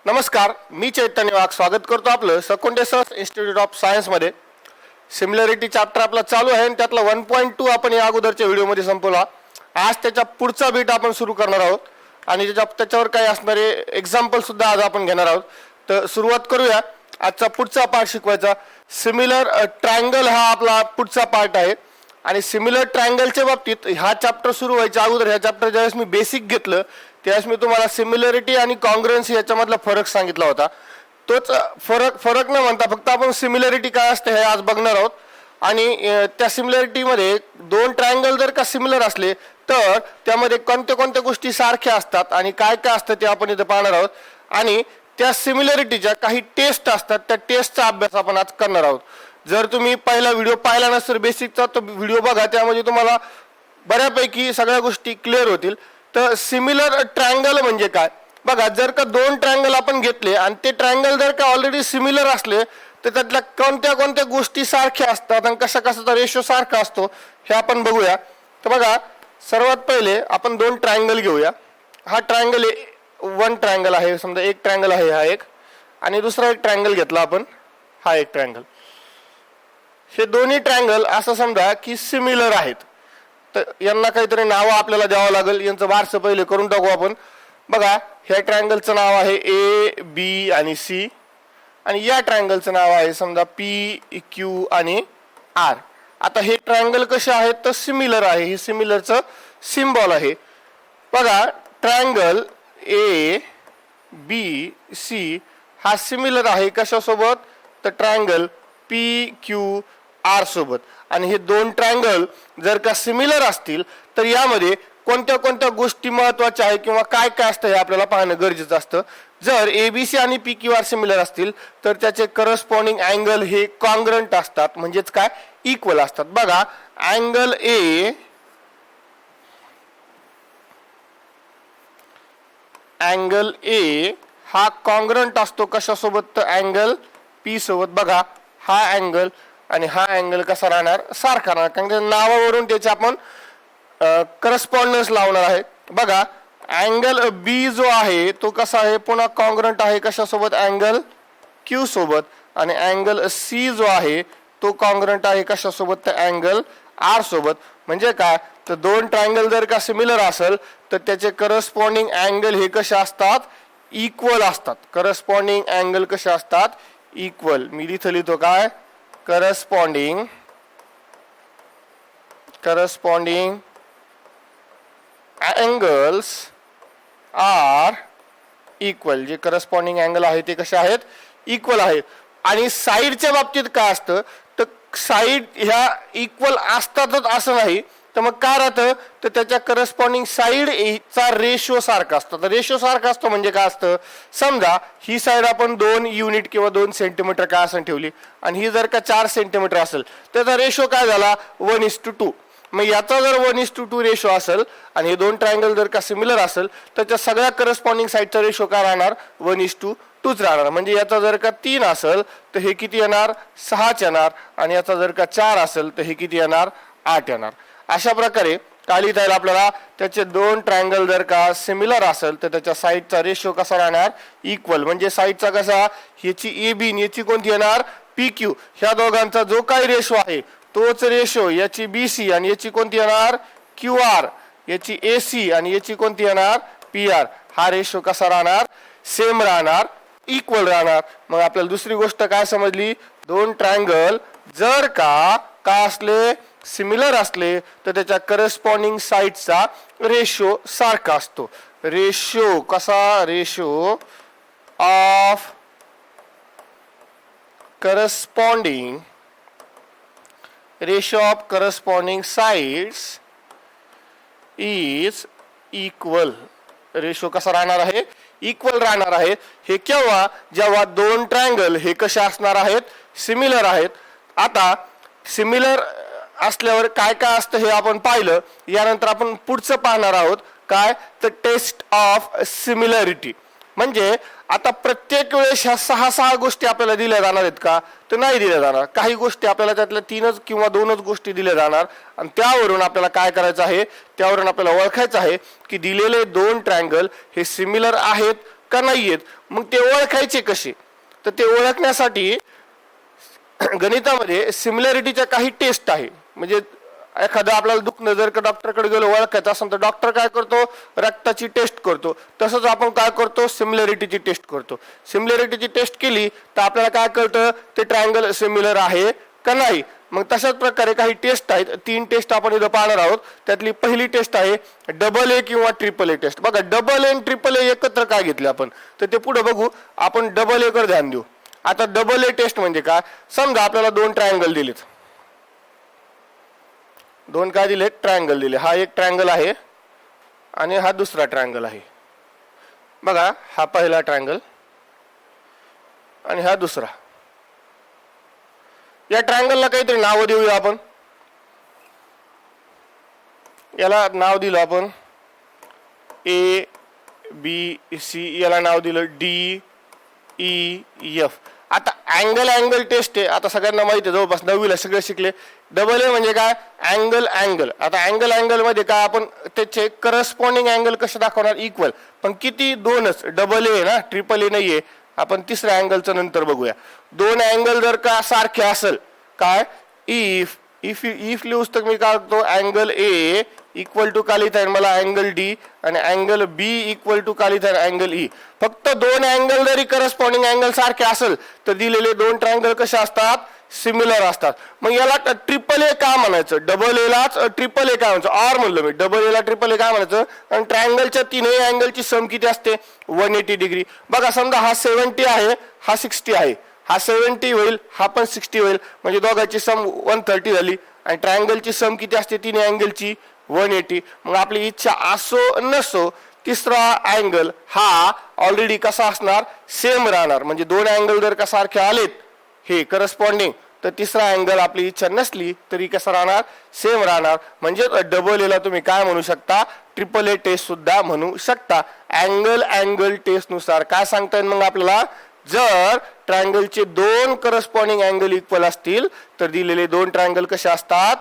नमस्कार, मी चैतन्य वाघ स्वागत करतो आपलं सकोंडे सर इन्स्टिट्यूट ऑफ सायन्स मध्ये। सिमिलरिटी चॅप्टर आपला चालू आहे आणि त्यातला 1.2 आपण या अगोदरच्या व्हिडिओमध्ये संपवला। आज त्याचा पुढचा बीट आपण सुरू करणार आहोत आणि त्याच्यावर काही असणारे एक्झाम्पल सुद्धा आज आपण घेणार आहोत। तर सुरुवात करूया आजचा पुढचा पार्ट शिकवायचा। सिमिलर ट्रायंगल हा आपला पुढचा पार्ट आहे आणि सिमिलर ट्रायंगलच्या बाबतीत हा चॅप्टर सुरू व्हायच्या अगोदर ह्या चॅप्टर ज्यावेळेस मी बेसिक घेतलं त्यावेळेस मी तुम्हाला सिमिलरिटी आणि कॉन्ग्रुएन्सी याच्यामधला फरक सांगितला होता। तोच फरक न म्हणता फक्त आपण सिमिलरिटी काय असते हे आज बघणार आहोत। आणि त्या सिमिलरिटीमध्ये दोन ट्रायंगल जर का सिमिलर असले तर त्यामध्ये कोणत्या कोणत्या गोष्टी सारख्या असतात आणि काय काय असतं ते आपण इथे पाहणार आहोत। आणि त्या सिमिलरिटीच्या काही टेस्ट असतात, त्या टेस्टचा अभ्यास आपण आज करणार आहोत। जर तुम्ही पहिला व्हिडिओ पाहिला नसेल बेसिकचा तो व्हिडिओ बघा, त्यामध्ये तुम्हाला बऱ्यापैकी सगळ्या गोष्टी क्लिअर होतील। तर सिमिलर ट्रायंगल म्हणजे काय बघा, जर का दोन ट्रायंगल आपण घेतले आणि ते ट्रायंगल जर का ऑलरेडी सिमिलर असले तर त्यातल्या कोणत्या कोणत्या गोष्टी सारख्या असतात आणि कशा कशाचा रेशो सारखा असतो हे आपण बघूया। तर बघा, सर्वात पहिले आपण दोन ट्रायंगल घेऊया। हा ट्रायंगल वन ट्रायंगल आहे, समजा एक ट्रायंगल आहे हा एक, आणि दुसरा एक ट्रायंगल घेतला आपण, हा एक ट्रायंगल। हे दोन्ही ट्रायंगल असं समजा की सिमिलर आहेत, तर यांना काहीतरी नाव आपल्याला द्यावं लागेल। यांचं बारसं पहिले करून टाकू आपण। बघा, ह्या ट्रायंगलचं नाव आहे ए बी आणि सी, आणि या ट्रायंगलचं नाव आहे समजा पी क्यू आणि आर। आता हे ट्रायंगल कसे आहेत तर सिमिलर आहे, हे सिमिलरचं सिम्बॉल आहे। बघा, ट्रायंगल ए बी सी हा सिमिलर आहे कशासोबत तर ट्रायंगल पी क्यू आर सोबत। आणि हे दोन ट्रायंगल जर का सिमिलर असतील तर यामध्ये कोणत्या कोणत्या गोष्टी महत्त्वाच्या आहे किंवा काय काय असतं हे आपल्याला पाहणं गरजेचं असतं। जर एबीसी आणि पी क्यू आर सिमिलर असतील तर त्याचे करस्पॉन्डिंग अँगल हे कॉन्ग्रंट असतात, म्हणजेच काय इक्वल असतात। बघा, अँगल ए हा कॉन्ग्रंट असतो कशासोबत तर अँगल पी सोबत। बघा, हा अँगल आणि हा अँगल कसा राहणार सारखा राहणार, कारण नावावरून त्याचे आपण करस्पॉन्डन्स लावणार आहे। बघा, अँगल बी जो आहे तो कसा आहे पुन्हा कॉन्ग्रंट आहे कशासोबत अँगल क्यू सोबत, आणि अँगल सी जो आहे तो कॉन्ग्रंट आहे कशासोबत तर अँगल आर सोबत। म्हणजे काय तर दोन ट्रायंगल जर का सिमिलर असेल तर त्याचे करस्पॉन्डिंग अँगल हे कसे असतात इक्वल असतात। करस्पॉन्डिंग अँगल कसे असतात इक्वल। मी इथं लिहितो काय करस्पॉन्डिंग अँगल्स आर इक्वल। जे करस्पॉन्डिंग अँगल आहे ते कसे आहेत इक्वल आहेत। आणि साईडच्या बाबतीत काय असतं तर साईड ह्या इक्वल असतातच असं नाही, तर मग काय राहतं तर त्याच्या करस्पॉन्डिंग साईड चा रेशो सारखा असतो। तर रेशो सारखा असतो म्हणजे काय असतं, समजा ही साईड आपण 2 युनिट किंवा 2 सेंटीमीटर काय असं ठेवली आणि ही जर का 4 सेंटीमीटर असेल त्याचा रेशो काय झाला 1:2। मग याचा जर 1:2 रेशो असेल आणि हे दोन ट्रायंगल जर का सिमिलर असेल तर त्या सगळ्या करस्पॉन्डिंग साईडचा रेशो काय राहणार 1:2 राहणार। म्हणजे याचा जर का 3 असेल तर हे किती येणार 6 येणार, आणि याचा जर का 4 असेल तर हे किती येणार 8 येणार। अशा प्रकारे काय लिहिता येईल आपल्याला, त्याचे दोन ट्रायंगल जर का सिमिलर असेल तर त्याच्या साईडचा रेशो कसा राहणार इक्वल। म्हणजे साईडचा कसा, ह्याची ए बी आणि याची कोणती येणार पी क्यू, ह्या दोघांचा जो काही रेशो आहे तोच रेशो याची बी सी आणि याची कोणती येणार क्यू आर, याची ए सी आणि याची कोणती येणार पी आर, हा रेशो कसा राहणार सेम राहणार इक्वल राहणार। मग आपल्याला दुसरी गोष्ट काय समजली, दोन ट्रायंगल जर का काय असले सिमिलर असले तर त्याच्या करस्पॉन्डिंग साईडचा रेशो सारखा असतो। रेशो कसा, ratio of corresponding sides is equal. Ratio कसा राहणार आहे इक्वल राहणार आहे। हे केव्हा, जेव्हा दोन ट्रायंगल हे कसे असणार आहेत सिमिलर आहेत। आता सिमिलर असल्यावर काय काय असतं हे आपण पाहिलं, यानंतर आपण पुढचं पाहणार आहोत काय तर टेस्ट ऑफ सिमिलरिटी। म्हणजे आता प्रत्येक वेळेस ह्या 6 गोष्टी आपल्याला दिल्या जाणार आहेत का तर नाही दिल्या जाणार। काही गोष्टी आपल्याला त्यातल्या 3 किंवा 2 गोष्टी दिल्या जाणार आणि त्यावरून आपल्याला काय करायचं आहे, त्यावरून आपल्याला ओळखायचं आहे की दिलेले दोन ट्रायंगल हे सिमिलर आहेत का नाहीयेत, मग ते ओळखायचे कसे? तर ते ओळखण्यासाठी गणितामध्ये सिमिलॅरिटीच्या काही टेस्ट आहे. म्हणजे एखादं आपल्याला दुखणं जर का डॉक्टरकडे गेलो ओळखायचं असेल तर डॉक्टर काय करतो, रक्ताची टेस्ट करतो. तसंच आपण काय करतो, सिमिलॅरिटीची टेस्ट करतो. सिमिलॅरिटीची टेस्ट केली तर आपल्याला काय कळतं, ते ट्रायंगल सिमिलर आहे का नाही. मग तशाच प्रकारे काही टेस्ट आहेत, 3 टेस्ट आपण इथं पाहणार आहोत. त्यातली पहिली टेस्ट आहे डबल ए किंवा ट्रिपल ए टेस्ट. बघा डबल ए आणि ट्रिपल ए एकत्र काय घेतले आपण, तर ते पुढे बघू. आपण डबल ए कडे ध्यान देऊ. आता डबल ए टेस्ट म्हणजे काय, समजा आपल्याला 2 ट्रायंगल दिलेत, 2 काय दिले, ट्रायंगल दिले. हा एक ट्रायंगल आहे आणि हा दुसरा ट्रायंगल आहे. बघा हा पहिला ट्रायंगल आणि हा दुसरा. या ट्रायंगलला काहीतरी नाव देऊया आपण. याला नाव दिलं आपण ए बी सी, याला नाव दिलं डी ई एफ. आता अँगल टेस्ट आहे, आता सगळ्यांना माहिती आहे, जवळपास 9वीला सगळे शिकले. डबल ए म्हणजे काय, अँगल. आता अँगल मध्ये काय, आपण त्याचे करस्पॉन्डिंग अँगल कसे दाखवणार, इक्वल. पण किती, 2च. डबल ए ना, ट्रिपल ए नाहीये. आपण तिसऱ्या अँगलचं नंतर बघूया. 2 अँगल जर का सारखे असेल, काय, इफ लिहूस तर मी काय करतो, अँगल ए इक्वल टू काय लिहिता येईल मला, अँगल डी, आणि अँगल बी इक्वल टू काय लिहिता येईल, अँगल ई. फक्त 2 अँगल जरी करस्पॉन्डिंग अँगल सारखे असेल तर दिलेले 2 ट्रायंगल कसे असतात, सिमिलर असतात. मग याला ट्रिपल ए का म्हणायचं, डबल एलाच ट्रिपल ए काय म्हणायचं, आर म्हणलं मी, डबल एला ट्रिपल ए काय म्हणायचं. आणि ट्रायंगलच्या 3ही अँगलची सम किती असते, 180 डिग्री. बघा समजा हा 70 आहे, हा 60 आहे, हा 70 होईल, हा पण 60 होईल, म्हणजे दोघांची सम 130 झाली. आणि ट्रायंगलची सम किती असते, 3 अँगलची 180. मग आपली इच्छा असो नसो, तिसरा अँगल हा ऑलरेडी कसा असणार, सेम राहणार. म्हणजे 2 अँगल जर का सारखे आलेत हे करस्पॉन्डिंग, तर तिसरा अँगल आपली इच्छा नसली तरी कसा राहणार, सेम राहणार. म्हणजे डबल एला तुम्ही काय म्हणू शकता, ट्रिपल ए टेस्ट सुद्धा म्हणू शकता. अँगल टेस्ट नुसार काय सांगता येईल मग आपल्याला, जर ट्रायंगलचे 2 करस्पॉन्डिंग अँगल इक्वल असतील तर दिलेले 2 ट्रायंगल कसे असतात,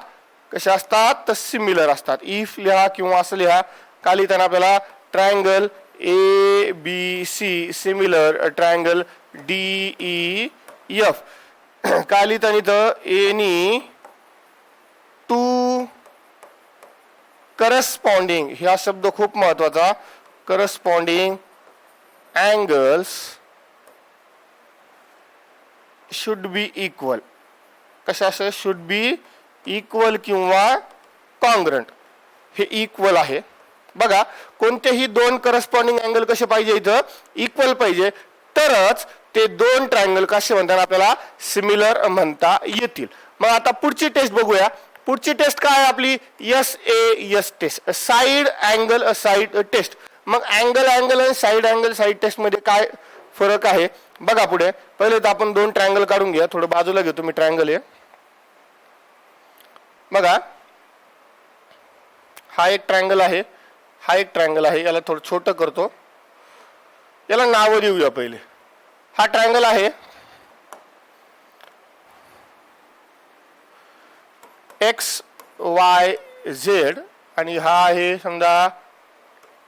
तर सिमिलर असतात. इफ लिहा किंवा असं लिहा. का लिहिताना आपल्याला triangle A B C similar triangle D E F. का लिहिताना इथं एनी 2 करस्पॉन्डिंग, हा शब्द खूप महत्वाचा, corresponding angles should be equal. कशा शुड बी इक्वल किंवा कॉन्ग्रंट. हे इक्वल आहे. बघा कोणतेही 2 करस्पॉन्डिंग अँगल कसे पाहिजे, इथं इक्वल पाहिजे, तरच ते 2 ट्रायंगल कसे म्हणतात आपल्याला, सिमिलर म्हणता येतील. मग आता पुढची टेस्ट बघूया. पुढची टेस्ट काय आहे आपली, SAS test, side angle side test. मग अँगल आणि साइड टेस्ट मध्ये काय फरक आहे बघा. पुढे पहिले तर आपण 2 ट्रायंगल काढून घ्या. थोडं बाजूला घेतो मी ट्रायंगल हे. बघा हा एक ट्रायंगल आहे, हा एक ट्रायंगल आहे. याला थोडं छोटं करतो, याला नाव देऊया पहिले. हा ट्रायंगल आहे XYZ आणि हा आहे समजा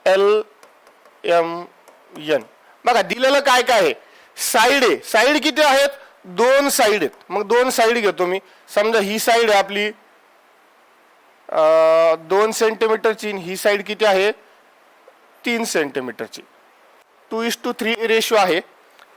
LMN. बघा दिलेलं काय काय आहे, साइड आहे. साइड किती आहेत, 2 साइड आहेत. मग 2 साइड घेतो मी. समजा ही साइड आहे आपली 2 सेंटीमीटरची, ही साइड किती आहे 3 सेंटीमीटरची. 2:3 रेशो आहे.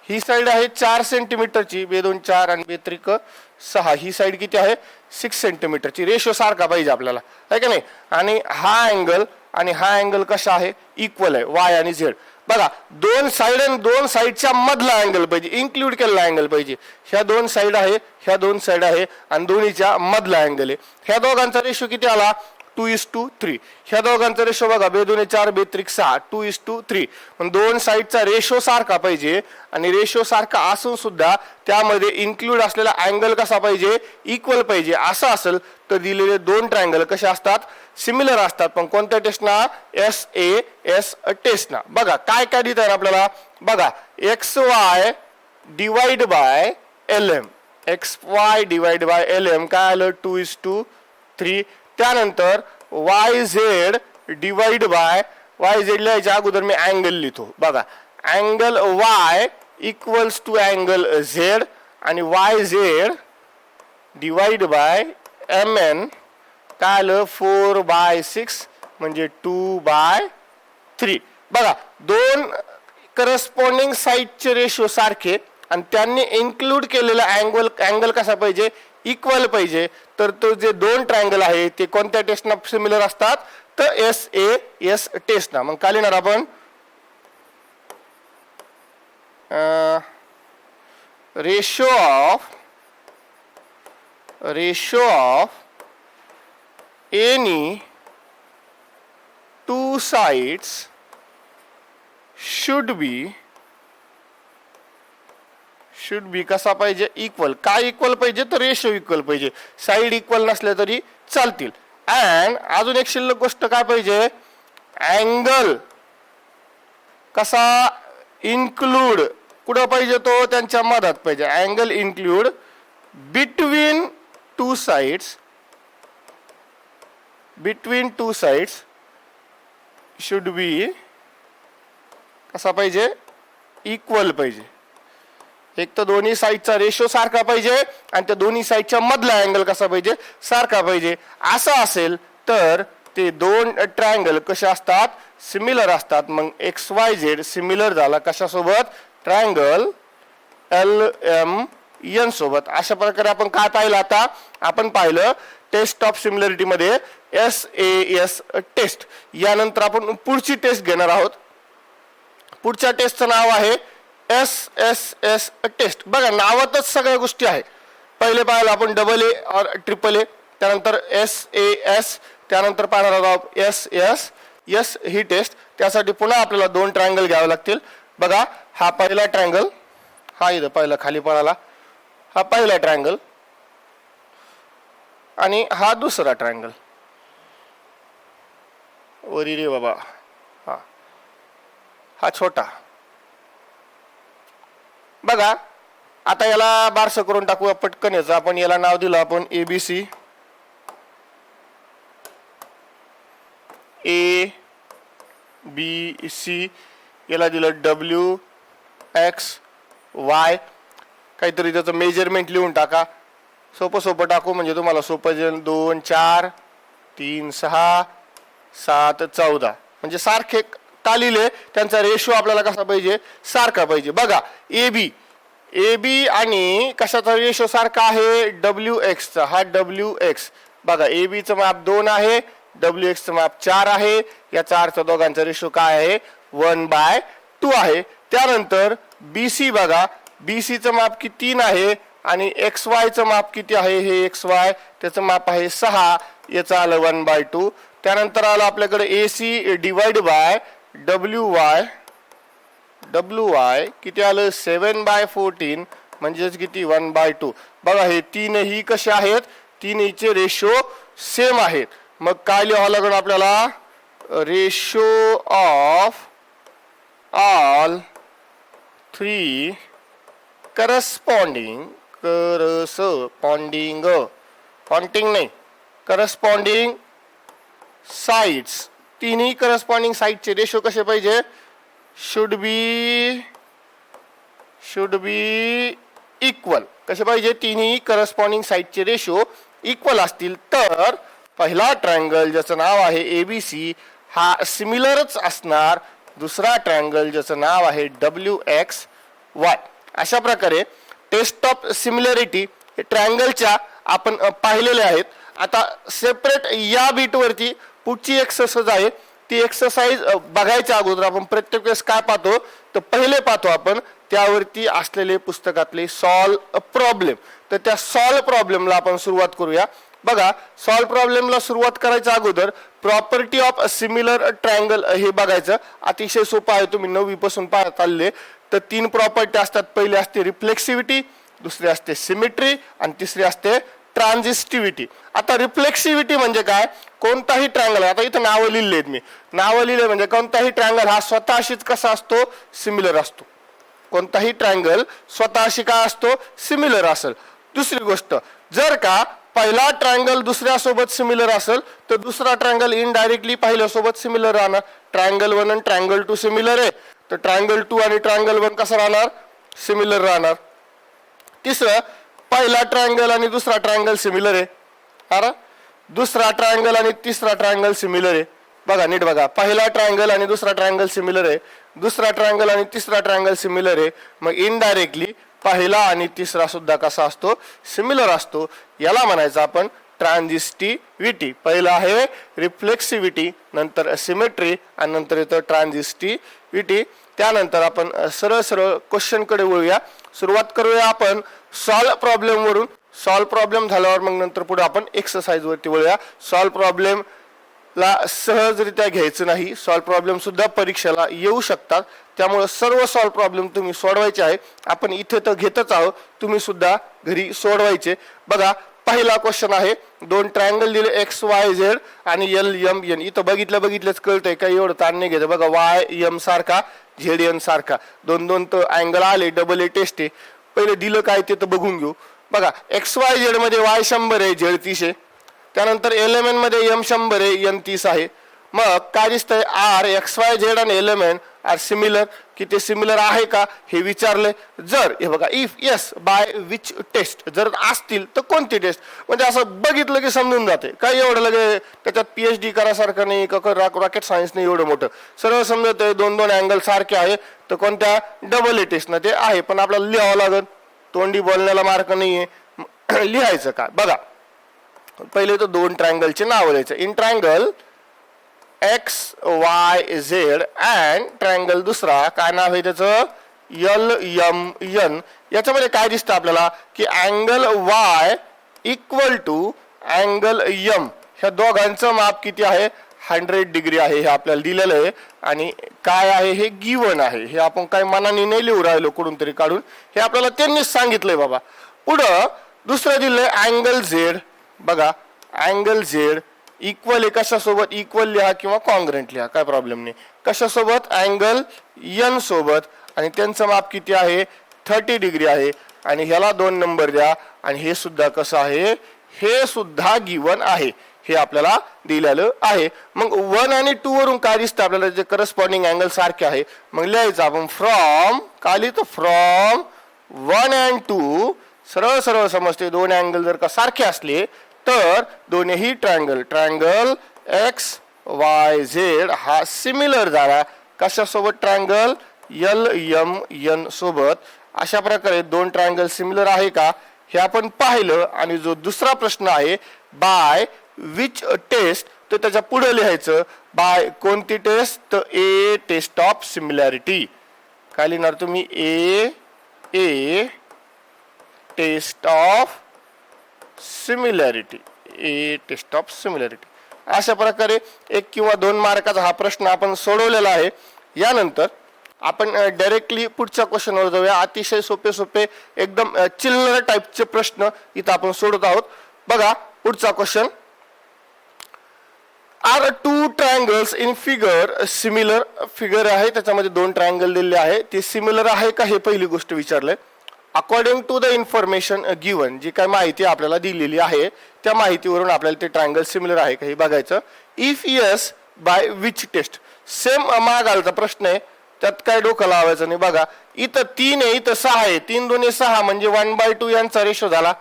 ही साइड आहे 4 सेंटीमीटरची, 2 2 4 आणि 2 3 6. ही साइड किती आहे 6 सेंटीमीटरची. रेशो सारखा पाहिजे आपल्याला, आहे का नाही. आणि हा अँगल आणि हा अँगल कसा आहे, इक्वल आहे, वाय आणि झेड. बघा 2 साइड आणि 2 साइडच्या मधला अँगल पाहिजे, इन्क्लूड केलेला अँगल पाहिजे. ह्या 2 साइड आहे, ह्या 2 साइड आहे आणि दोन्हीच्या मधला अँगल आहे. ह्या दोघांचा रेशो किती आला 2:3. ह्या दोघांचा रेशो बघा 2 2 4 2 3 6 2:3. पण 2 साइडचा रेशो सारखा पाहिजे आणि रेशो सारखा असून सुद्धा त्यामध्ये इन्क्लूड असलेला अँगल कसा पाहिजे, इक्वल पाहिजे. असं असेल तर दिलेले 2 ट्रायंगल कसे असतात, सिमिलर असतात. पण कोणत्या टेस्टना, SAS टेस्टना. बघा काय काय देत आहे आपल्याला. बघा XY divide by LM, XY divide by LM काय आलं 2:3. त्यानंतर YZ डिवाइड बाय, YZ लिहायच्या अगोदर मी अँगल लिहितो. बघा angle y equals to angle z आणि YZ डिवाइड बाय MN काय आलं 4/6 म्हणजे 2/3. बघा दोन करस्पॉन्डिंग साईडचे रेशो सारखे आणि त्यांनी इन्क्लूड केलेला अँगल कसा पाहिजे इक्वल पाहिजे. तर तो जे दोन ट्रायंगल आहे ते कोणत्या टेस्टना सिमिलर असतात तर SAS टेस्टना. मग काय लिहिणार आपण ratio of any two sides should be कसा पाहिजे इक्वल. काय इक्वल पाहिजे तर रेशो इक्वल पाहिजे. साइड इक्वल नसले तरी चालतील. अँड अजून एक शिल्लक गोष्ट काय पाहिजे अँगल कसा इन्क्लूड कुठं पाहिजे तो त्यांच्या मधात पाहिजे. Angle include between two sides should be कसा पाहिजे इक्वल पाहिजे. एक तर दोन्ही साईडचा रेशो सारखा पाहिजे आणि त्या दोन्ही साईडच्या मधला अँगल कसा पाहिजे सारखा पाहिजे. असं असेल तर ते दोन ट्रायंगल कसे असतात सिमिलर असतात. मग XYZ सिमिलर झाला कशासोबत ट्रायंगल LMN सोबत. अशा प्रकारे आपण काय पाहिलं आता आपण पाहिलं टेस्ट ऑफ सिमिलरिटी मध्ये SAS टेस्ट. यानंतर आपण पुढची टेस्ट घेणार आहोत. पुढच्या टेस्टचं नाव आहे SSS टेस्ट. बघा नावातच सगळ्या गोष्टी आहे. पहिले पाहिलं आपण AA और AAA त्यानंतर SAS त्यानंतर पाहणार आहोत SS ही टेस्ट. त्यासाठी पुन्हा आपल्याला दोन ट्रायंगल घ्यावे लागतील. बघा हा पहिला ट्रायंगल हा इथं पहिला खाली पडाला हा पहिला ट्रायंगल आणि हा दुसरा ट्रायंगल वरी रे बाबा हा छोटा. बघा आता याला बारसं करून टाकूया पटकन. याचं आपण याला नाव दिलं आपण ABC ABC याला दिलं WXY. काहीतरी त्याचं मेजरमेंट लिहून टाका. सोपं टाकू म्हणजे तुम्हाला सोपं जाईल. 2 4 3 6 7 14 म्हणजे सारखे का लिहिले त्यांचा रेशो आपल्याला कसा पाहिजे सारखा पाहिजे. बघा AB आणि कशाचा रेशो सारखा आहे WX चा. हा WX बघा AB चं माप 2 आहे WX चं माप 4 आहे. याचा अर्थ दोघांचा रेशो काय आहे 1/2 आहे. त्यानंतर BC बघा BC चं माप किती 3 आहे आणि XY चं माप किती आहे हे XY त्याचं माप आहे 6. याचं आलं 1/2. त्यानंतर आलं आपल्याकडे AC डिवाइड बाय WY किती आलं 7/14 म्हणजेच किती 1/2. बघा हे तीनही कसे आहेत तीनहीचे रेशो सेम आहेत. मग काय लिहावं लागेल आपल्याला ratio of all three corresponding corresponding sides. तिन्ही करस्पॉन्डिंग साइडचे रेशो कसे पाहिजे शुड बी इक्वल. कसे पाहिजे तिन्ही करस्पॉन्डिंग साइडचे रेशो इक्वल असतील तर पहिला ट्रायंगल ज्याचं नाव आहे ABC हा सिमिलरच असणार. दुसरा ट्रायंगल ज्याचं नाव आहे WXY. अशा प्रकारे टेस्ट ऑफ सिमिलरिटी हे ट्रायंगलच्या आपण पाहिलेले आहेत. आता सेपरेट या बीटवरती पुढची एक्सरसाइज आहे. ती एक्सरसाइज बघायच्या अगोदर आपण प्रत्येक वेळेस काय पाहतो तर पहिले पाहतो आपण त्यावरती असलेले पुस्तकातले सॉल्व प्रॉब्लेम. तर त्या सॉल्व प्रॉब्लेमला आपण सुरुवात करूया. बघा सॉल्व प्रॉब्लेमला सुरुवात करायच्या अगोदर प्रॉपर्टी ऑफ सिमिलर ट्रायंगल हे बघायचं. अतिशय सोपं आहे. तुम्ही 9वी पासून पाहत आले तर 3 प्रॉपर्टी असतात. पहिली असते रिफ्लेक्सिव्हिटी दुसरी असते सिमेट्री आणि तिसरी असते ट्रान्झिस्टिव्हिटी. आता रिफ्लेक्सिव्हिटी म्हणजे काय कोणताही ट्रायंगल आता इथं नावं लिहिली आहेत मी नावं लिहिले म्हणजे कोणताही ट्रायंगल हा स्वतःशीच कसा असतो सिमिलर असतो. कोणताही ट्रायंगल स्वतःशी काय असतो सिमिलर असेल. दुसरी गोष्ट जर का पहिला ट्रायंगल दुसऱ्यासोबत सिमिलर असेल तर दुसरा ट्रायंगल इनडायरेक्टली पहिल्यासोबत सिमिलर राहणार. ट्रायंगल 1 आणि ट्रायंगल 2 सिमिलर आहे तर ट्रायंगल 2 आणि ट्रायंगल 1 कसा राहणार, सिमिलर राहणार. तिसरं, पहिला ट्रायंगल आणि दुसरा ट्रायंगल सिमिलर आहे. अरे दुसरा ट्रायंगल आणि तिसरा ट्रायंगल सिमिलर आहे. बघा नीट बघा, पहिला ट्रायंगल आणि दुसरा ट्रायंगल सिमिलर आहे, दुसरा ट्रायंगल आणि तिसरा ट्रायंगल सिमिलर आहे. मग इनडायरेक्टली पहिला आणि तिसरा सुद्धा कसा असतो, सिमिलर असतो. याला म्हणायचं आपण ट्रान्झिस्टिव्हिटी. पहिला आहे रिफ्लेक्सिव्हिटी, नंतर सिमेट्री आणि नंतर येतं ट्रान्झिस्टिव्हिटी. त्यानंतर आपण सरळ सरळ क्वेश्चन कडे वळूया. सुरुवात करूया आपण सॉल्व प्रॉब्लेम वरून. सॉल्व प्रॉब्लेम झाल्यावर मग नंतर पुढे आपण एक्सरसाइज वरती वळूया. सॉल्व प्रॉब्लेम ला सहजरित्या घ्यायचं नाही, सॉल्व प्रॉब्लेम सुद्धा परीक्षेला येऊ शकतात. त्यामुळे सर्व सॉल्व प्रॉब्लेम तुम्ही सोडवायचे आहे. आपण इथे तर घेतच आहोत, तुम्ही सुद्धा घरी सोडवायचे. बघा पहिला क्वेश्चन आहे, दोन ट्रायंगल दिले एक्स वाय झेड आणि एल एम एन. इथं बघितलंच कळतंय, काही एवढं ताण नाही घ्यायचं. बघा वाय एम सारखा झेड एन सारखा, दोन दोन तर अँगल आले, डबल ए टेस्ट आहे. पहिले दिलं काय ते तर बघून घेऊ. बघा एक्स वाय झेड मध्ये वाय 100 आहे, झेड 30 आहे. त्यानंतर एलिमेंट मध्ये एम 100 आहे, एन 30 आहे. मग काय दिसतंय, आर एक्स वाय झेड आणि एलिमेंट आर सिमिलर, की ते सिमिलर आहे का हे विचारले. जर हे बघा if yes by which taste, जर असतील तर कोणती टेस्ट. म्हणजे असं बघितलं की समजून जाते, काय एवढं लगे त्याच्यात PhD करासारखं नाही, रॉकेट सायन्स नाही एवढं मोठं, सर्व समजत आहे. दोन दोन अँगल सारखे आहे तर कोणत्या डबल ए टेस्ट ना ते आहे. पण आपल्याला लिहावं लागेल, तोंडी बोलण्याला मार्क नाहीये. लिहायचं काय, बघा पहिले तर दोन ट्रायंगलचे नाव लिहायचं. In triangle x Y Z and triangle दुसरा काय नाव आहे त्याचं, एल एम एन. याच्यामध्ये काय दिसतं आपल्याला की angle Y equal to angle M, ह्या दोघांचं माप किती आहे, 100 डिग्री आहे. हे आपल्याला दिलेलं आहे आणि काय आहे हे गिवन आहे. हे आपण काय मनाने नाही लिहू राहिलो कुठून तरी काढून, हे आपल्याला त्यांनीच सांगितलंय बाबा. पुढं दुसरं दिलंय अँगल झेड. बघा अँगल झेड इक्वल आहे कशासोबत, इक्वल लिहा किंवा कॉन्ग्रंट लिहा, काय प्रॉब्लेम नाही. कशासोबत, अँगल एन सोबत, आणि त्यांचं माप किती आहे, 30 डिग्री आहे. आणि ह्याला 2 नंबर द्या. आणि हे सुद्धा कसं आहे, हे सुद्धा गिवन आहे, हे आपल्याला दिलेलं आहे. मग 1 आणि 2 वरून काय दिसतं आपल्याला, जे करस्पॉन्डिंग अँगल सारखे आहे. मग लिहायचं आपण फ्रॉम, काली तर फ्रॉम 1 अँड 2 सरळ सरळ समजते. दोन अँगल जर का सारखे असले तर दोन्ही ट्रायंगल एक्स वाय झेड हा सिमिलर झाला. कशासोबत, ट्रायंगल एल एम एन सोबत. अशा प्रकारे दोन ट्रायंगल सिमिलर आहे का हे आपण पाहिलं. आणि जो दुसरा प्रश्न आहे बाय विच टेस्ट, तर त्याच्या पुढे लिहायचं बाय कोणती टेस्ट, तर ए टेस्ट ऑफ सिमिलॅरिटी. काय लिहिणार तुम्ही, a test of similarity, a test of similarity. अशा प्रकारे 1 किंवा 2 मार्काचा हा प्रश्न आपण सोडवलेला आहे. यानंतर आपण डायरेक्टली पुढच्या क्वेश्चनवर जाऊया. अतिशय सोपे एकदम चिल्लर टाईपचे प्रश्न इथं आपण सोडत आहोत. बघा पुढचा question, are 2 triangles in figure similar. Figure आहे त्याच्यामध्ये 2 ट्रायंगल दिलेले आहे, ते सिमिलर आहे का हे पहिली गोष्ट विचारलंय. According to the information given, जी काय माहिती आपल्याला दिलेली आहे त्या माहितीवरून आपल्याला ते ट्रायंगल सिमिलर आहे का हे बघायचं. If yes by which test, same मागालचा प्रश्न आहे, त्यात काय डोकं लावायचं नाही. बघा इथं 3 आहे, इथं 6 आहे, 3 2 6 म्हणजे 1/2 यांचा रेशो झाला.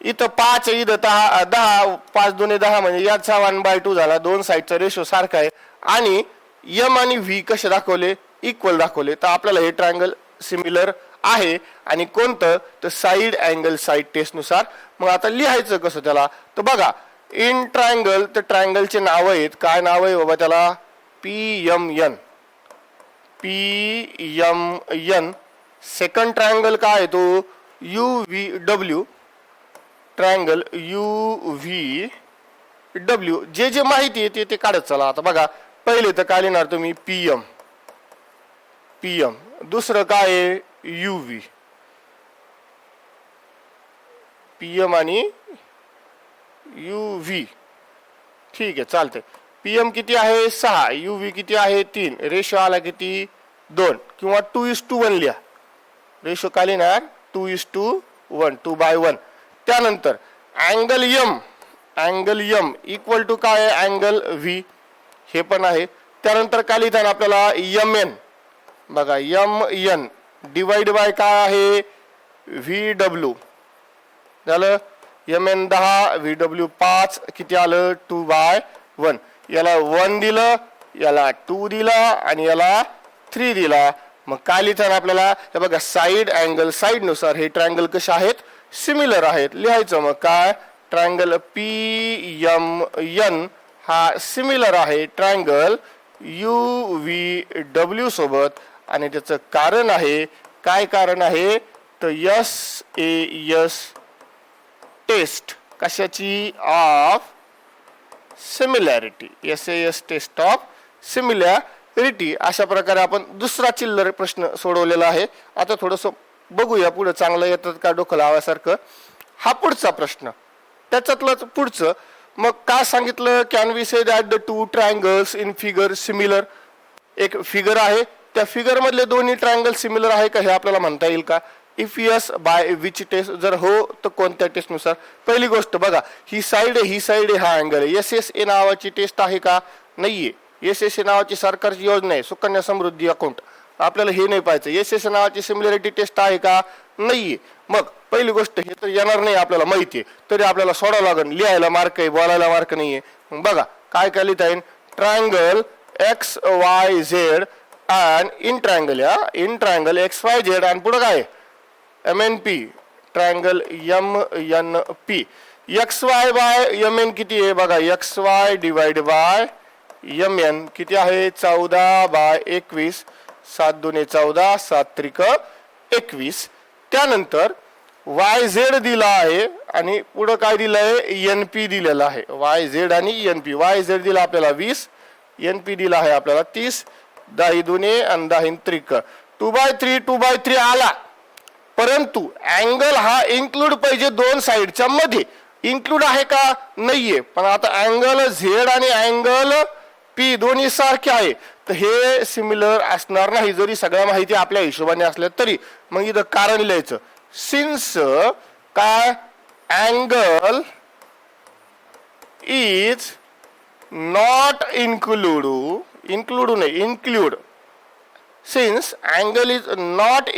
इथं 5 आहे, इथं 10 5 2 10 म्हणजे याचा 1/2 झाला. दोन साईडचा रेशो सारखा आहे. आणि एम आणि व्ही कसे दाखवले, इक्वल दाखवले. तर आपल्याला हे ट्रायंगल सिमिलर आहे. आणि कोणतं, तर साईड अँगल साईड टेस्ट नुसार. मग आता लिहायचं कसं त्याला, तर बघा इन ट्रायंगल, तर ट्रायंगलचे नाव आहेत. काय नाव आहे बाबा त्याला, PMN. सेकंड ट्रायंगल काय आहे तो, UVW. Triangle UVW. जे माहिती आहे ते काढत चला. आता बघा पहिले तर काय लिहिणार तुम्ही, PM. दुसरं काय आहे, UV. PM आणि UV. ठीक आहे चालतंय. PM किती आहे 6, UV किती आहे 3, रेशो आला किती 2 किंवा 2:1 लिहा. रेशो काय लिहिणार 2:1, 2/1. त्यानंतर अँगल M इक्वल टू काय आहे, अँगल V, हे पण आहे. त्यानंतर काय लिहिताना आपल्याला MN, बघा एम एन डिवाइड बाय काय आहे व्ही डब्ल्यू झालं. एम एन 10 व्ही डब्ल्यू 5 किती आलं 2/1. याला 1 दिलं, याला 2 दिला आणि याला 3 दिला. मग काय लिहिताना आपल्याला हे बघा साईड अँगल साईड नुसार हे ट्रायंगल कसे आहेत सिमिलर आहेत. लिहायचं मग काय ट्रायंगल पी एम एन हा सिमिलर आहे ट्रायंगल यू व्ही डब्ल्यू सोबत. आणि त्याचं कारण आहे काय कारण आहे तर SAS टेस्ट कशाची of similarity. SAS test of similarity. अशा प्रकारे आपण दुसरा चिल्लर प्रश्न सोडवलेला आहे. आता थोडंसं बघूया पुढे चांगलं येतात का डोकं लावासारखं. हा पुढचा प्रश्न त्याच्यातलंच पुढचं. मग काय सांगितलं can we say that the two triangles in figure similar. एक फिगर आहे त्या फिगर मधले दोन्ही ट्रायंगल सिमिलर आहे का हे आपल्याला म्हणता येईल का. If yes by which taste. जर हो तर कोणत्या टेस्टनुसार. पहिली गोष्ट बघा ही साईड आहे ही साईड आहे हा अँगल आहे. SSA नावाची टेस्ट आहे का नाहीये. SSA नावाची सरकारची योजना आहे सुकन्या समृद्धी अकाउंट. आपल्याला हे नाही पाहायचं. SSA नावाची सिमिलॅरिटी टेस्ट आहे का नाहीये. मग पहिली गोष्ट हे तर येणार नाही आपल्याला माहिती आहे तरी आपल्याला सोडावं लागेल. लिहायला मार्क आहे बोलायला मार्क नाहीये. मग बघा काय काय लिहिता येईल triangle XYZ and in triangle या इन ट्रायंगल XYZ आणि पुढे काय MNP triangle MNP. XY by MN किती आहे बघा XY डिवाइड बाय MN किती आहे 14/21. 7 दुने 14 7 त्रिक 21. त्यानंतर YZ दिला आहे आणि पुढं काय दिलं आहे NP दिलेला आहे. YZ आणि NP. YZ दिला आपल्याला 20 NP दिला आहे आपल्याला 30. 10 दुने आणि 10 त्रिक 2/3 2/3 आला. परंतु अँगल हा इन्क्लूड पाहिजे दोन साइडच्या मध्ये. इन्क्लूड आहे का नाहीये. पण आता अँगल Z आणि अँगल P दोन्ही सारखे आहे तर हे सिमिलर असणार नाही जरी सगळ्या माहिती आपल्या हिशोबाने असल्या तरी. मग इथं कारण लिहायचं सिन्स काय अँगल इज नॉट इन्क्लूड नाही include. Since angle is not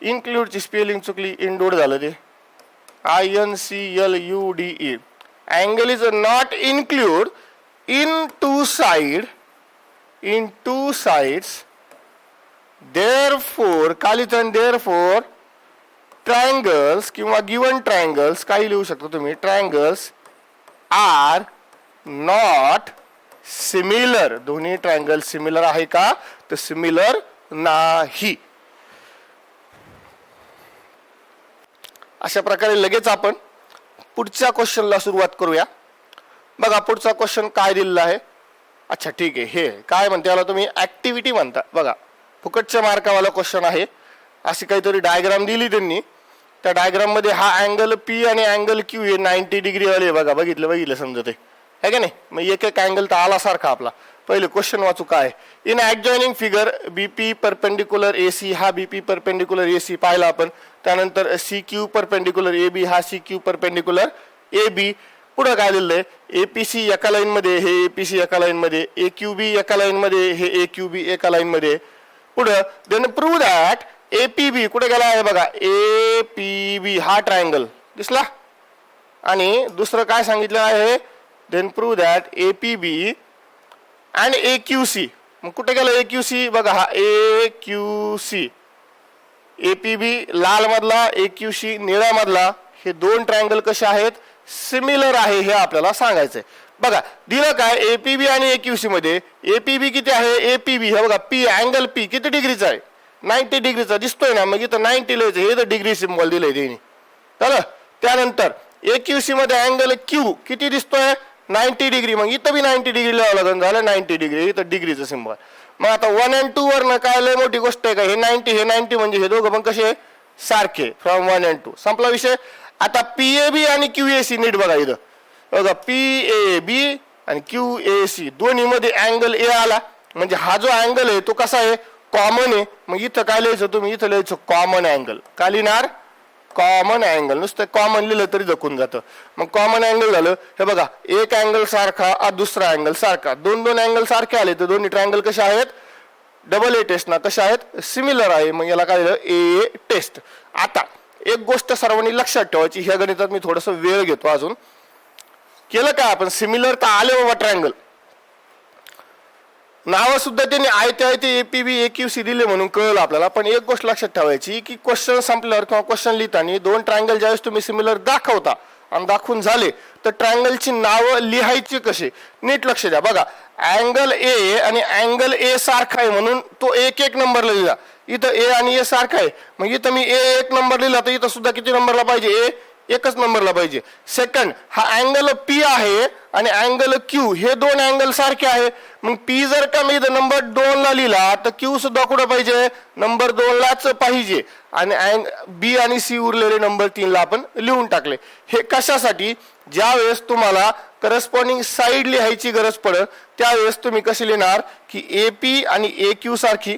इन्क्लूडची स्पेलिंग चुकली इंडोड झालं ते INCLUDE. Angle is not include in two sides therefore कालितन therefore triangles किंवा given triangles काही लिहू शकता तुम्ही triangles are not similar. दोन्ही ट्रायंगल सिमिलर आहे का तर सिमिलर नाही. अशा प्रकारे लगेच आपण पुढच्या क्वेश्चनला सुरुवात करूया. बघा पुढचा क्वेश्चन काय दिलेला आहे. अच्छा ठीक आहे हे काय म्हणते याला तुम्ही ऍक्टिव्हिटी म्हणता. बघा फुकटच्या मार्कावाला क्वेश्चन आहे. अशी काहीतरी डायग्राम दिली त्यांनी. त्या डायग्राम मध्ये हा अँगल P आणि अँगल Q हे 90 डिग्री वाले बघा बघितलं समजत आहे का नाही. मग एक एक अँगल तर आला सारखा आपला. पहिले क्वेश्चन वाचू काय. In adjoining figure BP perpendicular AC हा BP परपेंडिक्युलर AC पाहिला आपण. त्यानंतर CQ परपेंडिक्युलर AB हा CQ परपेंडिक्युलर AB. पुढे काय दिलंय APC एका लाईन मध्ये हे APC एका लाईन मध्ये AQB एका लाईन मध्ये हे AQB एका लाईन मध्ये. पुढे देन प्रूव्ह दॅट APB कुठे गेला आहे बघा APB हा ट्रायंगल दिसला. आणि दुसरं काय सांगितलं आहे then prove that APB and AQC. मग कुठे गेला AQC बघा हा AQC. APB लाल मधला AQC निळ्या मधला हे दोन ट्रायंगल कसे आहेत सिमिलर आहे हे आपल्याला सांगायचंय. बघा दिलं काय APB आणि AQC मध्ये APB किती आहे APB हे बघा P अँगल P किती डिग्रीचा आहे 90 डिग्रीचा दिसतोय ना. मग इथं 90 लिहायचं हे तर डिग्री सिम्बॉल दिलंय त्यांनी. चला त्यानंतर AQC मध्ये अँगल Q किती दिसतोय 90 डिग्री. मग इथं बी 90 डिग्री लिहावं लागेल. झालं 90 डिग्री इथं डिग्रीचं सिम्बॉल. मग आता 1 and 2 वरनं काय लय मोठी गोष्ट आहे का हे 90 म्हणजे हे दोघं पण कसे सारखे फ्रॉम 1 and 2 संपला विषय. आता PAB आणि QAC नीट बघा इथं बघा PAB आणि QAC दोन्ही मध्ये अँगल A आला म्हणजे हा जो अँगल आहे तो कसा आहे कॉमन आहे. मग इथं काय लिहायचं तुम्ही इथं लिहायचं कॉमन अँगल. काय लिहिणार कॉमन अँगल. नुसतं कॉमन लिहिलं तरी जखून जातं. मग कॉमन अँगल झालं हे बघा एक अँगल सारखा दुसरा अँगल सारखा दोन अँगल सारखे आले तर दोन्ही ट्रायंगल कसे आहेत डबल ए टेस्ट ना कशा आहेत, सिमिलर आहे. मग याला काय झालं, ए टेस्ट. आता एक गोष्ट सर्वांनी लक्षात ठेवायची, ह्या गणितात मी थोडस वेळ घेतो अजून. केलं काय आपण, सिमिलर तर आले बाबा ट्रायंगल, नावं सुद्धा त्यांनी आयते एपीबी AQC दिले म्हणून कळलं आपल्याला. पण एक गोष्ट लक्षात ठेवायची की क्वेश्चन संपल्यावर किंवा क्वेश्चन लिहिताना दोन ट्रायंगल ज्यावेळेस तुम्ही सिमिलर दाखवता आणि दाखवून झाले तर ट्रायंगलची नावं लिहायची कशी, नीट लक्ष द्या. बघा, अँगल ए आणि अँगल ए सारखा आहे म्हणून तो एक एक नंबरला लिहिला. इथं ए आणि ए सारखा आहे, मग इथं मी ए एक नंबर लिहिला तर इथं सुद्धा किती नंबरला पाहिजे, ए एकच नंबरला पाहिजे. सेकंड, हा अँगल पी आहे आणि अँगल क्यू, हे दोन अँगल सारखे आहे. मग पी जर का मी इथं नंबर 2 ला लिहिला तर क्यू सुद्धा कुठं पाहिजे, नंबर 2 लाच पाहिजे. आणि बी आणि सी उरलेले नंबर 3 ला आपण लिहून टाकले. हे कशासाठी, ज्या वेळेस तुम्हाला करस्पॉन्डिंग साईड लिहायची गरज पडेल त्यावेळेस तुम्ही कशी लिहिणार की एपी आणि AQ सारखी,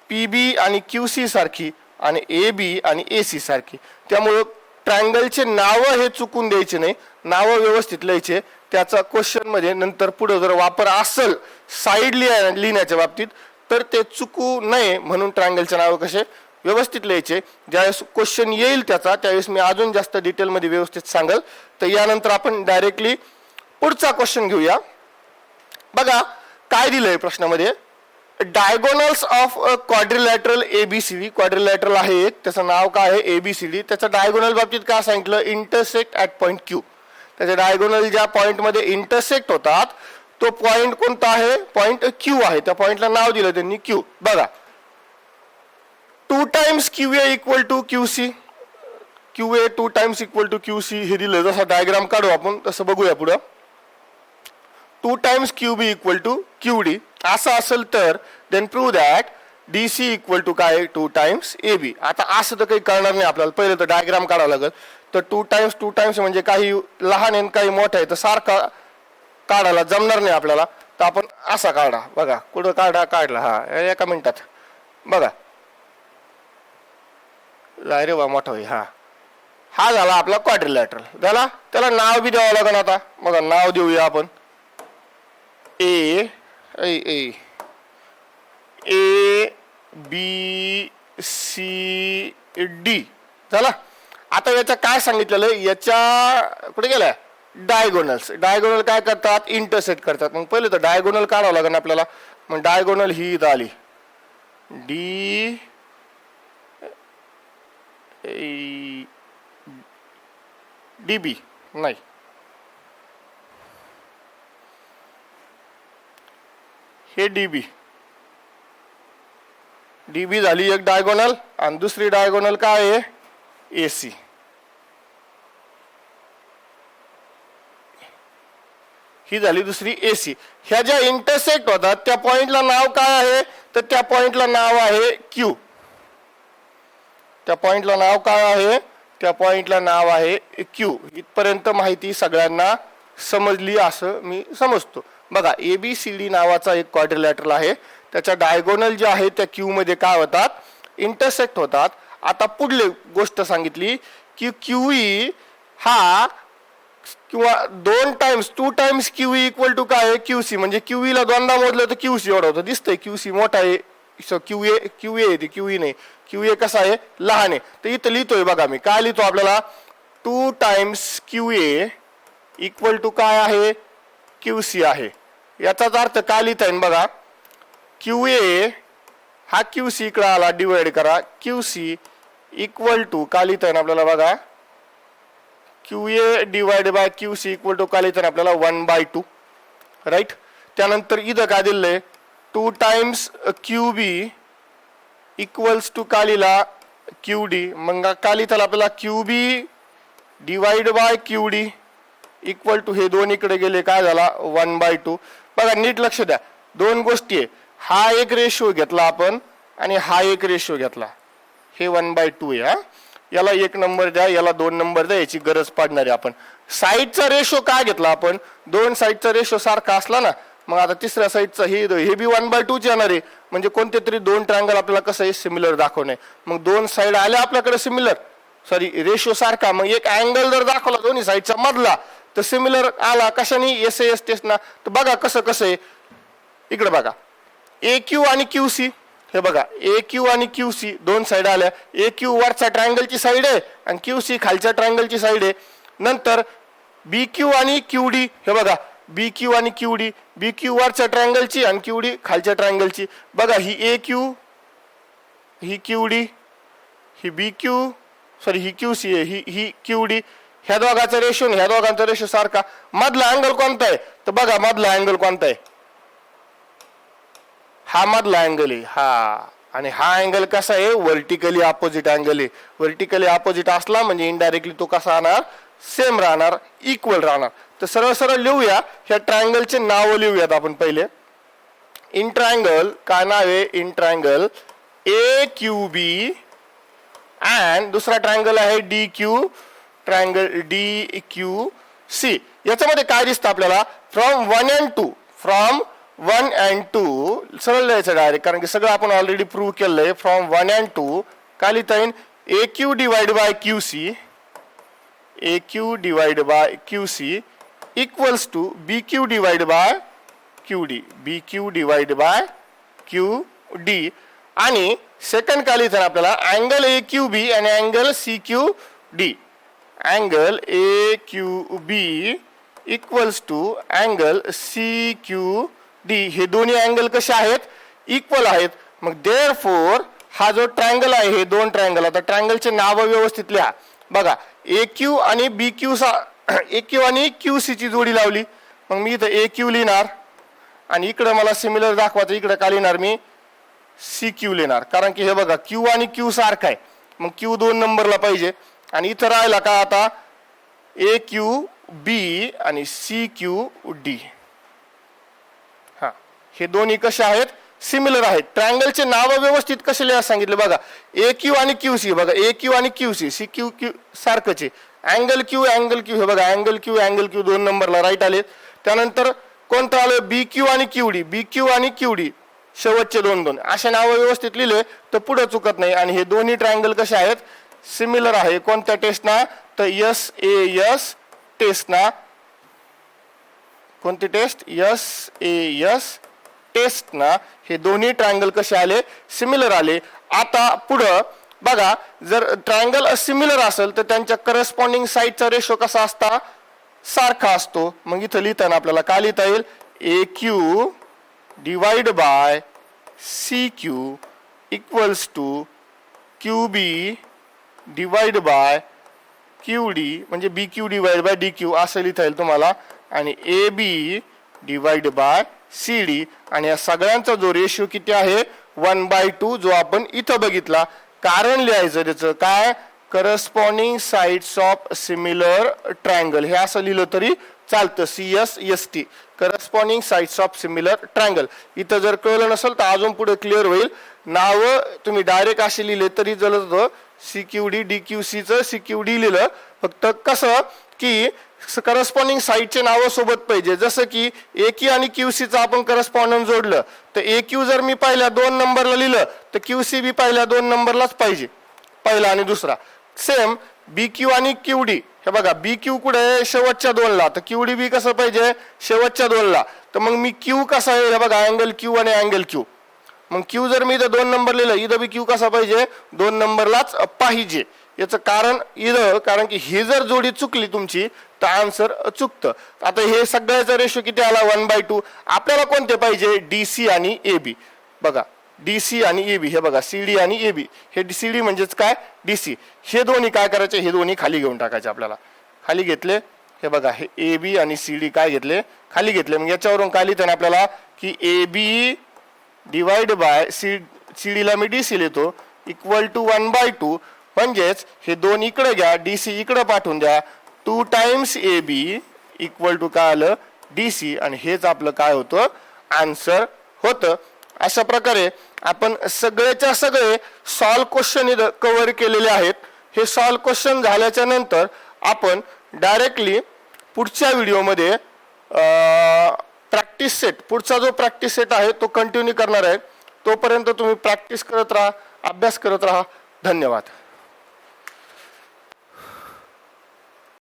पीबी आणि QC सारखी आणि AB आणि AC सारखी. त्यामुळं ट्रायंगलचे नावं हे चुकून द्यायचे नाही, नावं व्यवस्थित लिहायचे. त्याचा क्वेश्चन मध्ये नंतर पुढे जर वापर असेल साईड लिहिण्याच्या बाबतीत तर ते चुकू नये म्हणून ट्रायंगलचे नावं कसे व्यवस्थित लिहायचे. ज्यावेळेस क्वेश्चन येईल त्यावेळेस मी अजून जास्त डिटेलमध्ये व्यवस्थित सांगेल. तर यानंतर आपण डायरेक्टली पुढचा क्वेश्चन घेऊया. बघा काय दिलंय प्रश्नामध्ये, diagonals of a quadrilateral ABCD. Quadrilateral आहे एक, त्याचं नाव काय आहे ABCD. त्याचं डायगोनल बाबतीत काय सांगितलं, इंटरसेक्ट ॲट पॉईंट Q. त्याचे डायगोनल ज्या पॉईंटमध्ये इंटरसेक्ट होतात तो पॉईंट कोणता आहे, पॉईंट Q आहे. त्या पॉईंटला नाव दिलं त्यांनी Q. बघा 2 times QA equal to QC, QA 2 times equal to QC हे दिलं. जसं डायग्राम काढू आपण तसं बघूया पुढं. 2 times QB equal to QD असं असेल तर then prove that DC equal to काय, 2 टाइम्स AB. आता असं तर काही कळणार नाही आपल्याला, पहिले तर डायग्राम काढावं लागेल. तर 2 टाइम्स म्हणजे काही लहान आहे काही मोठं आहे तर सारखा काढायला जमणार नाही आपल्याला. तर आपण असा काढा, बघा कुठं काढला, हा एका मिनिटात बघा, रे वा मोठा होई. हा झाला आपला क्वाड्रिलॅटरल. झाला, त्याला नाव बी द्यावं लागेल. आता बघा नाव देऊया आपण A B C D. झाला. आता याच्या काय सांगितलेलं, याच्या कुठे गेलाय, डायगोनल्स. डायगोनल काय करतात, इंटरसेक्ट करतात. मग पहिले तर डायगोनल काढावं लागेल आपल्याला. मग डायगोनल ही इथं आली DB नाही, हे DB झाली एक डायगोनल. आणि दुसरी डायगोनल काय आहे, AC. ही झाली दुसरी AC. ह्या ज्या इंटरसेक्ट होतात त्या पॉइंटला नाव काय आहे, तर त्या पॉइंटला नाव आहे Q. त्या पॉइंटला नाव काय आहे, त्या पॉइंटला नाव आहे Q. इथपर्यंत माहिती सगळ्यांना समजली असं मी समजतो. बघा ABCD नावाचा एक क्वाड्रिलॅटरल आहे, त्याच्या डायगोनल जे आहे त्या Q मध्ये काय होतात, इंटरसेक्ट होतात. आता पुढली गोष्ट सांगितली की QE हा किंवा 2 टाइम्स QE इक्वल टू काय, QC. म्हणजे QE ला दोनदा मोजलं तर QC एवढं होतं. दिसतंय QC मोठा आहे, QA येते, QE नाही. QA कसा आहे, लहान आहे. तर इथं लिहितोय बघा मी काय लिहितो, आपल्याला 2 टाइम्स QA इक्वल टू काय आहे, QC आहे. याचाच अर्थ काय लिहिता येईल बघा, QA हा QC इकडे आला, डिवाइड करा, QC इक्वल टू काय लिहिता येईल आपल्याला बघा, QA divide by QC equal to काय लिहिता येईल आपल्याला 1/2. राईट. त्यानंतर इथं काय दिलंय, 2 टाइम्स QB इक्वल्स टू काय लिहिला, QD. मग काय लिहिता येईल आपल्याला, QB divide by QD equal to, हे दोन इकडे गेले काय झाला, 1/2. बघा नीट लक्ष द्या, दोन गोष्टी आहे. हा एक रेशो घेतला आपण आणि हा एक रेशो घेतला, हे 1/2 आहे. याला 1 नंबर द्या, याला 2 नंबर द्या, याची गरज पडणार आहे. आपण साईडचा रेशो काय घेतला, आपण 2 साईडचा रेशो सारखा असला ना, मग आता तिसऱ्या साईडचा हे बी 1/2 येणार आहे. म्हणजे कोणते तरी 2 ट्रायंगल आपल्याला कसं आहे, सिमिलर दाखवणे. मग 2 साईड आल्या आपल्याकडे सिमिलर, सॉरी रेशो सारखा. मग एक अँगल जर दाखवला दोन्ही साईडचा मधला तर सिमिलर आला. कशाने, SAS टेस्ट ना. तर बघा कसं आहे, इकडे बघा ए क्यू आणि क्यू सी, हे बघा ए क्यू आणि क्यू सी दोन साईड आल्या. ए क्यू वरच्या ट्रायंगलची साईड आहे आणि क्यू सी खालच्या ट्रायंगलची साईड आहे. नंतर बी क्यू आणि क्यू डी, हे बघा बी क्यू आणि क्यू डी, बी क्यू वरच्या ट्रायंगलची आणि क्यू डी खालच्या ट्रायंगलची. बघा ही ए क्यू, ही क्यू डी, ही बी क्यू सॉरी ही क्यू सी आहे, ही क्यू डी. ह्या दोघांचा रेशो ह्या दोघांचा रेशो सारखा. मधला अँगल कोणता आहे तर बघा मधला अँगल कोणता आहे, हा मधला अँगल आहे हा. आणि हा अँगल कसा आहे व्हर्टिकली अपोजिट अँगल आहे. व्हर्टिकली अपोजिट असला म्हणजे इनडायरेक्टली तो कसा राहणार सेम राहणार, इक्वल राहणार. तर सरळ सरळ लिहूया, ह्या ट्रायंगलचे नाव लिहूयात आपण पहिले. इन ट्रायंगल काय नाव आहे, in triangle A Q B and दुसरा ट्रायंगल आहे D Q, triangle D Q C. याच्यामध्ये काय दिसतं आपल्याला, फ्रॉम 1 and 2, फ्रॉम 1 and 2 सरळ लिहायचं डायरेक्ट, कारण की सगळं आपण ऑलरेडी प्रूव्ह केलंय. फ्रॉम 1 and 2 काय लिहिता येईल, A Q divide by Q C, A Q divide by Q C equals to B Q divide by Q D, B Q divide by Q D. आणि second काय लिहितं आपल्याला, angle A Q B आणि angle C Q D, angle A Q B equals to angle C Q D. हे दोन्ही angle कसे आहेत, equal आहेत. मग देअरफॉर हा जो ट्रायंगल आहे, हे दोन ट्रायंगल, आता ट्रायंगलचे नाव व्यवस्थित लिहा. बघा ए क्यू आणि बी क्यू ए क्यू आणि क्यू सी ची जोडी लावली, मग मी इथं ए क्यू लिहिणार आणि इकडे मला सिमिलर दाखवायचं, इकडे काय लिहिणार मी सी क्यू लिहिणार. कारण की हे बघा क्यू आणि क्यू सारखा आहे, मग क्यू 2 नंबरला पाहिजे. आणि इथं राहिला का आता ए क्यू बी आणि सी क्यू डी. हा हे दोन्ही कसे आहेत, सिमिलर आहेत. ट्रायंगलचे नाव व्यवस्थित कसे लिहा सांगितले बघा, ए क्यू आणि क्यू सी, बघा ए क्यू आणि Q C, C Q Q सारखंच आहे. अँगल क्यू हे बघा अँगल क्यू 2 नंबरला राईट आले. त्यानंतर कोणतं आलं, बी क्यू आणि क्यू डी, बी क्यू आणि क्यू डी शेवटचे 2 असे नाव व्यवस्थित लिहिले तर पुढे चुकत नाही. आणि हे दोन्ही ट्रायंगल कसे आहेत, सिमिलर आहे. कोणत्या टेस्टना तर SAS टेस्टना. कोणती टेस्ट, SAS टेस्टना हे दोन्ही ट्रायंगल कसे आले, सिमिलर आले. आता पुढं बघा, जर ट्रायंगल सिमिलर असेल तर त्यांच्या करस्पॉन्डिंग साईडचा रेशो कसा असता, सारखा असतो. मग इथं लिहिताना आपल्याला काय लिहिता येईल, A Q divide by C Q equals to Q B divide by Q D, म्हणजे B Q divide by D Q असं लिहिता येईल तुम्हाला. आणि A B divide by C D. आणि या सगळ्यांचा जो रेशो किती आहे 1/2, जो आपण इथं बघितला. कारण लिहायचं त्याचं काय, corresponding sides of similar triangle, हे असं लिहिलं तरी चालतं, CSST, corresponding sides of similar triangle. इथं जर कळलं नसेल तर अजून पुढे क्लिअर होईल. नाव तुम्ही डायरेक्ट असे लिहिले तरी जलत, CQD DQC चं CQD लिहिलं, फक्त कसं की करस्पॉन्डिंग साईडचे नाव सोबत पाहिजे. जसं की AQ आणि QC चं आपण करस्पॉन्डन्स जोडलं तर AQ जर मी पहिल्या 2 नंबरला लिहिलं तर QC बी पहिल्या 2 नंबरलाच पाहिजे, पहिला आणि दुसरा. सेम BQ आणि QD, हे बघा BQ कुठे शेवटच्या 2ला, तर QD बी कसं पाहिजे शेवटच्या 2ला. तर मग मी Q कसा आहे, हे बघा अँगल Q आणि अँगल Q. मग Q जर मी इथं 2 नंबर लिहिलं, इथं बी Q कसा पाहिजे 2 नंबरलाच पाहिजे. याचं कारण इथं, कारण की ही जर जोडी चुकली तुमची तर आन्सर चुकतं. आता हे सगळ्याचा रेशो किती आला 1/2. आपल्याला कोणते पाहिजे, DC आणि AB. बघा DC आणि AB, हे बघा CD आणि AB, हे CD म्हणजेच काय DC. हे दोन्ही काय करायचे, हे दोन्ही खाली घेऊन टाकायचे. आपल्याला खाली घेतले, हे बघा हे AB आणि CD काय घेतले, खाली घेतले. मग याच्यावरून काय लिहिताना आपल्याला की AB डिवाइड बाय CD ला मी DC लिहितो इक्वल टू 1/2. म्हणजेच हे 2 इकडे घ्या, DC इकडे पाठवून द्या, 2 टाइम्स AB इक्वल टू काय आलं DC. आणि हेच आपलं काय होतं आन्सर होतं. अशा प्रकारे आपण सगळेच्या सगळे सॉल्व क्वेश्चन कव्हर केलेले आहेत. हे सॉल्व क्वेश्चन झाल्याच्या नंतर आपण डायरेक्टली पुढच्या व्हिडिओमध्ये प्रॅक्टिस सेट, पुढचा जो प्रॅक्टिस सेट आहे तो कंटिन्यू करणार आहे. तोपर्यंत तुम्ही प्रॅक्टिस करत राहा, अभ्यास करत राहा. धन्यवाद.